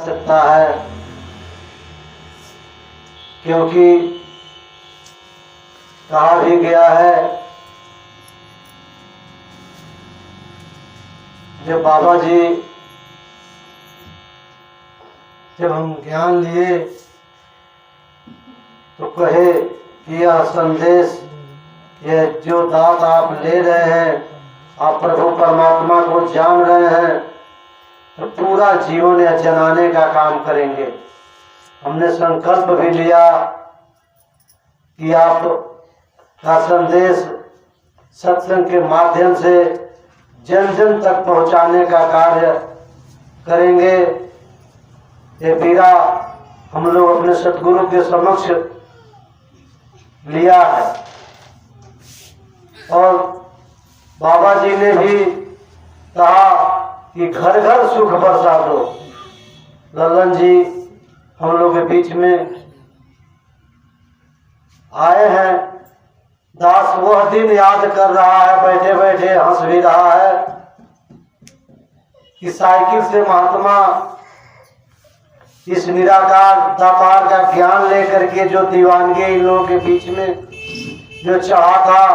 सकता है, क्योंकि कहा भी गया है जब बाबा जी जब हम ज्ञान लिए तो कहे कि यह संदेश, यह जो दात आप ले रहे हैं, आप प्रभु परमात्मा को जान रहे हैं, तो पूरा जीवन यह जनाने का काम करेंगे। हमने संकल्प भी लिया कि आप का संदेश सत्संग के माध्यम से जन जन तक पहुंचाने का कार्य करेंगे। ये बीरा हम लोग अपने सतगुरु के समक्ष लिया है और बाबा जी ने भी कहा कि घर घर सुख बरसा दो। लल्लन जी हम लोग के बीच में आए हैं। दास वह दिन याद कर रहा है, बैठे बैठे हंस भी रहा है कि साइकिल से महात्मा इस निराकार दातार का ज्ञान लेकर के जो दीवानगी इन लोगों के बीच में जो चाहा था,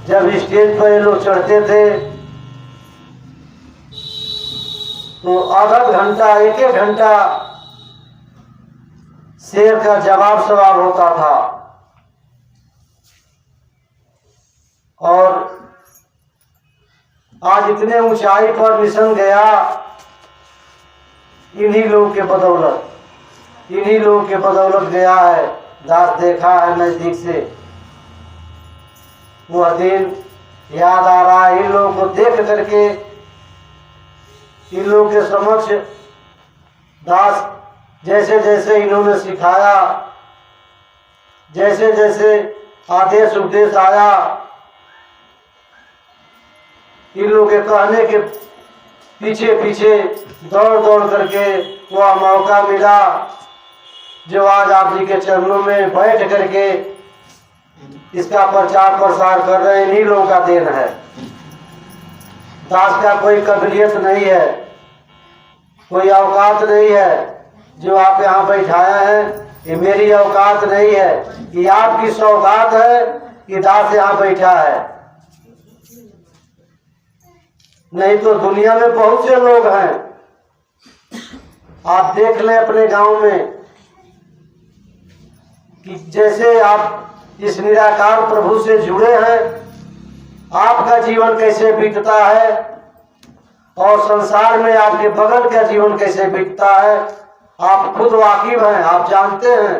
जब स्टेज पर ये लोग चढ़ते थे तो आधा घंटा एक एक घंटा शेर का जवाब सवाल होता था। और आज इतने ऊंचाई पर मिशन गया इन्हीं लोगों के बदौलत, इन्हीं लोगों के बदौलत गया है। दास देखा है नजदीक से, वह दिन याद आ रहा है। इन लोगों को देख करके इन लोगों के समक्ष दास जैसे जैसे इन्होंने सिखाया, जैसे जैसे आदेश उपदेश आया, इन लोगों के कहने के पीछे पीछे दौड़ दौड़ करके वह मौका मिला जो आज आप जी के चरणों में बैठ करके इसका प्रचार प्रसार कर रहे हैं। इन्हीं लोगों का देन है। दास का कोई काबिलियत नहीं है, कोई औकात नहीं है जो आप यहाँ बैठाए हैं। ये मेरी औकात नहीं है, ये आपकी सौगात है कि दास यहाँ बैठा है। नहीं तो दुनिया में बहुत से लोग हैं, आप देख लें अपने गांव में कि जैसे आप इस निराकार प्रभु से जुड़े हैं, आपका जीवन कैसे बीतता है और संसार में आपके बगल का जीवन कैसे बीतता है, आप खुद वाकिफ हैं, आप जानते हैं।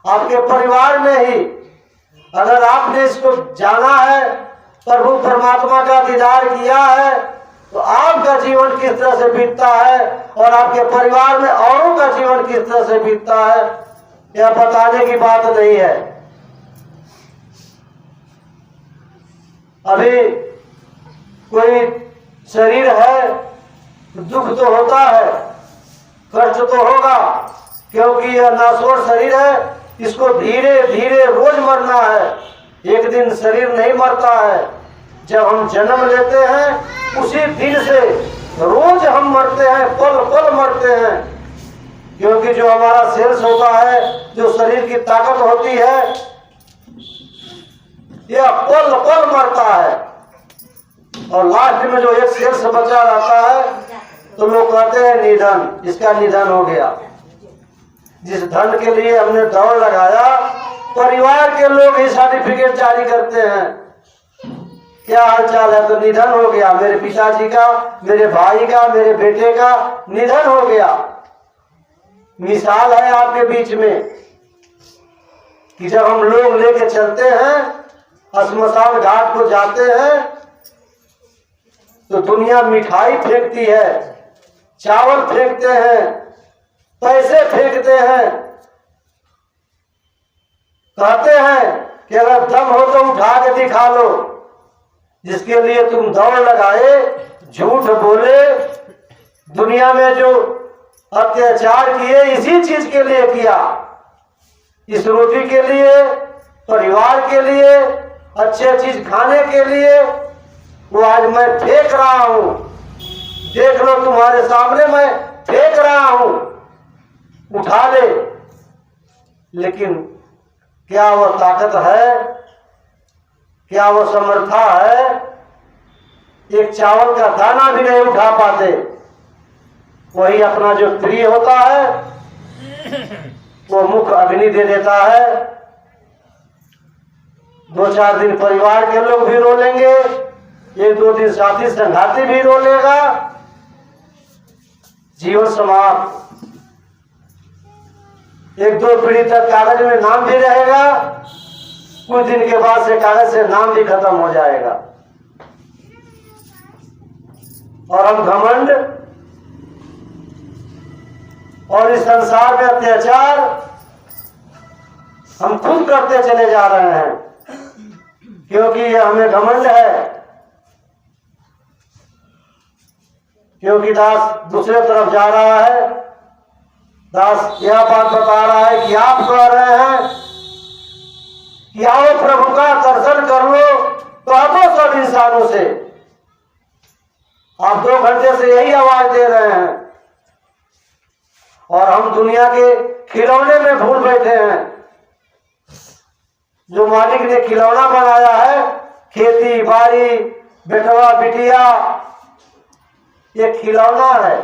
आपके परिवार में ही अगर आपने इसको जाना है, प्रभु परमात्मा का दीदार किया है, तो आपका जीवन किस तरह से बीतता है और आपके परिवार में औरों का जीवन किस तरह से बीतता है, यह बताने की बात नहीं है। अभी कोई शरीर है, दुख तो होता है, कष्ट तो होगा, क्योंकि यह नासोर शरीर है, इसको धीरे धीरे रोज मरना है। एक दिन शरीर नहीं मरता है। जब हम जन्म लेते हैं उसी दिन से रोज हम मरते हैं, पल पल मरते हैं, क्योंकि जो हमारा सेल्स होता है, जो शरीर की ताकत होती है, यह पल पल मरता है। और लास्ट में जो एक सेल्स बचा रहता है तो लोग कहते हैं निधन, इसका निधन हो गया। जिस धन के लिए हमने दौड़ लगाया, परिवार के लोग ही सर्टिफिकेट जारी करते हैं, क्या हालचाल है, तो निधन हो गया, मेरे पिताजी का, मेरे भाई का, मेरे बेटे का निधन हो गया। मिसाल है आपके बीच में कि जब हम लोग लेके चलते हैं, श्मशान घाट को जाते हैं, तो दुनिया मिठाई फेंकती है, चावल फेंकते हैं, पैसे फेंकते हैं, कहते हैं कि अगर दम हो तो उठा के दिखा लो। जिसके लिए तुम दौड़ लगाए, झूठ बोले, दुनिया में जो अत्याचार किए, इसी चीज के लिए किया, इस रोटी के लिए, परिवार के लिए, अच्छे चीज खाने के लिए, वो आज मैं फेंक रहा हूं। देख लो तुम्हारे सामने मैं फेंक रहा हूं, उठा ले। लेकिन क्या वो ताकत है, क्या वो समर्था है? एक चावल का दाना भी नहीं उठा पाते। वही अपना जो प्रिय होता है वो मुख अग्नि दे देता है। 2-4 दिन परिवार के लोग भी रो लेंगे, 1-2 दिन साथी संगाती भी रो लेगा, जीवन समाप्त। 1-2 पीढ़ी तक कागज में नाम भी रहेगा, कुछ दिन के बाद से कागज से नाम भी खत्म हो जाएगा। और हम घमंड और इस संसार में अत्याचार हम खुद करते चले जा रहे हैं, क्योंकि ये हमें घमंड है। क्योंकि दास दूसरे तरफ जा रहा है। दास यह बात बता रहा है कि आप कह रहे हैं कि आओ प्रभु का दर्शन कर लो, तो आओ सब इंसानों से। आप 2 घंटे से यही आवाज दे रहे हैं और हम दुनिया के खिलौने में भूल बैठे हैं। जो मालिक ने खिलौना बनाया है, खेती बाड़ी, बेटवा बिटिया, ये खिलौना है।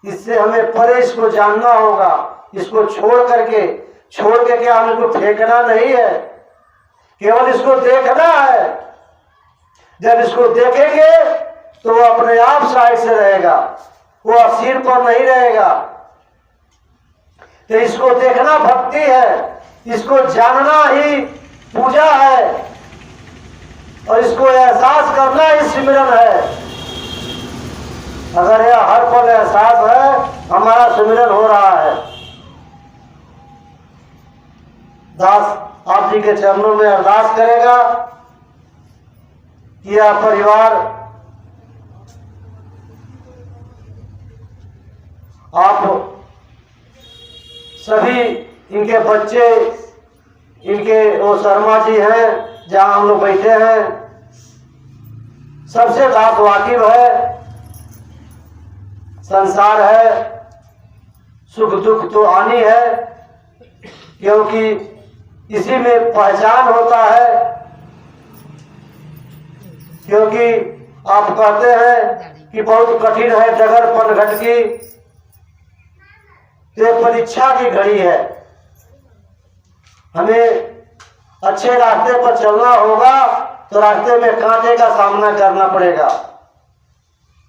इससे हमें परे इसको जानना होगा। इसको छोड़ के क्या हम इसको फेंकना नहीं है, केवल इसको देखना है। जब इसको देखेंगे तो वो अपने आप साइड से रहेगा, वो सिर पर नहीं रहेगा। तो इसको देखना भक्ति है, इसको जानना ही पूजा है, और इसको एहसास करना ही सिमरन है। अगर यह हर पल एहसास है, हमारा सिमरन हो रहा है। दास आप जी के चरणों में अरदास करेगा कि यह परिवार आप सभी, इनके बच्चे, इनके वो शर्मा जी हैं जहां हम लोग बैठे हैं, सबसे दास वाकिफ है। संसार है, सुख दुख तो आनी है, क्योंकि इसी में पहचान होता है। क्योंकि आप कहते हैं कि बहुत कठिन है डगर पनघट की, ये परीक्षा की घड़ी है। हमें अच्छे रास्ते पर चलना होगा तो रास्ते में कांटे का सामना करना पड़ेगा।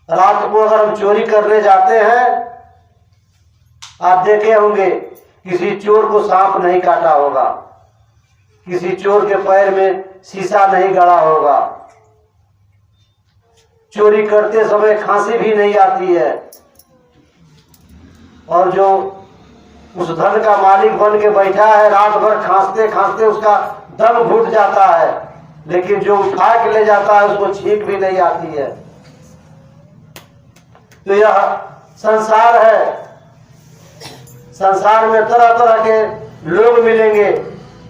रात को अगर हम चोरी करने जाते हैं, आप देखे होंगे किसी चोर को सांप नहीं काटा होगा, किसी चोर के पैर में शीशा नहीं गड़ा होगा, चोरी करते समय खांसी भी नहीं आती है, और जो उस धन का मालिक बन के बैठा है, रात भर खांसते खांसते उसका दम घुट जाता है, लेकिन जो उठा के ले जाता है उसको छींक भी नहीं आती है। तो यह संसार है। संसार में तरह तरह के लोग मिलेंगे,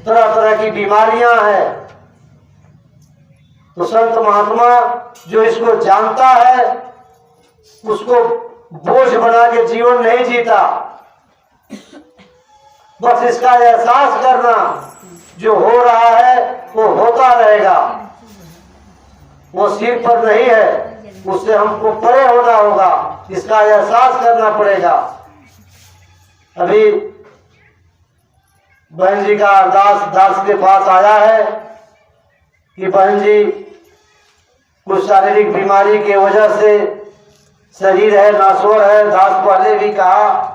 तरह तरह की बीमारियां हैं। तो संत महात्मा जो इसको जानता है, उसको बोझ बना के जीवन नहीं जीता। बस इसका एहसास करना, जो हो रहा है वो होता रहेगा, वो सिर पर नहीं है, उससे हमको परे होना होगा, इसका एहसास करना पड़ेगा। अभी बहन जी का दास के पास आया है कि बहन जी कुछ शारीरिक बीमारी की वजह से शरीर है नासोर है। दास पहले भी कहा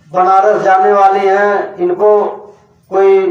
बनारस जाने वाली हैं, इनको कोई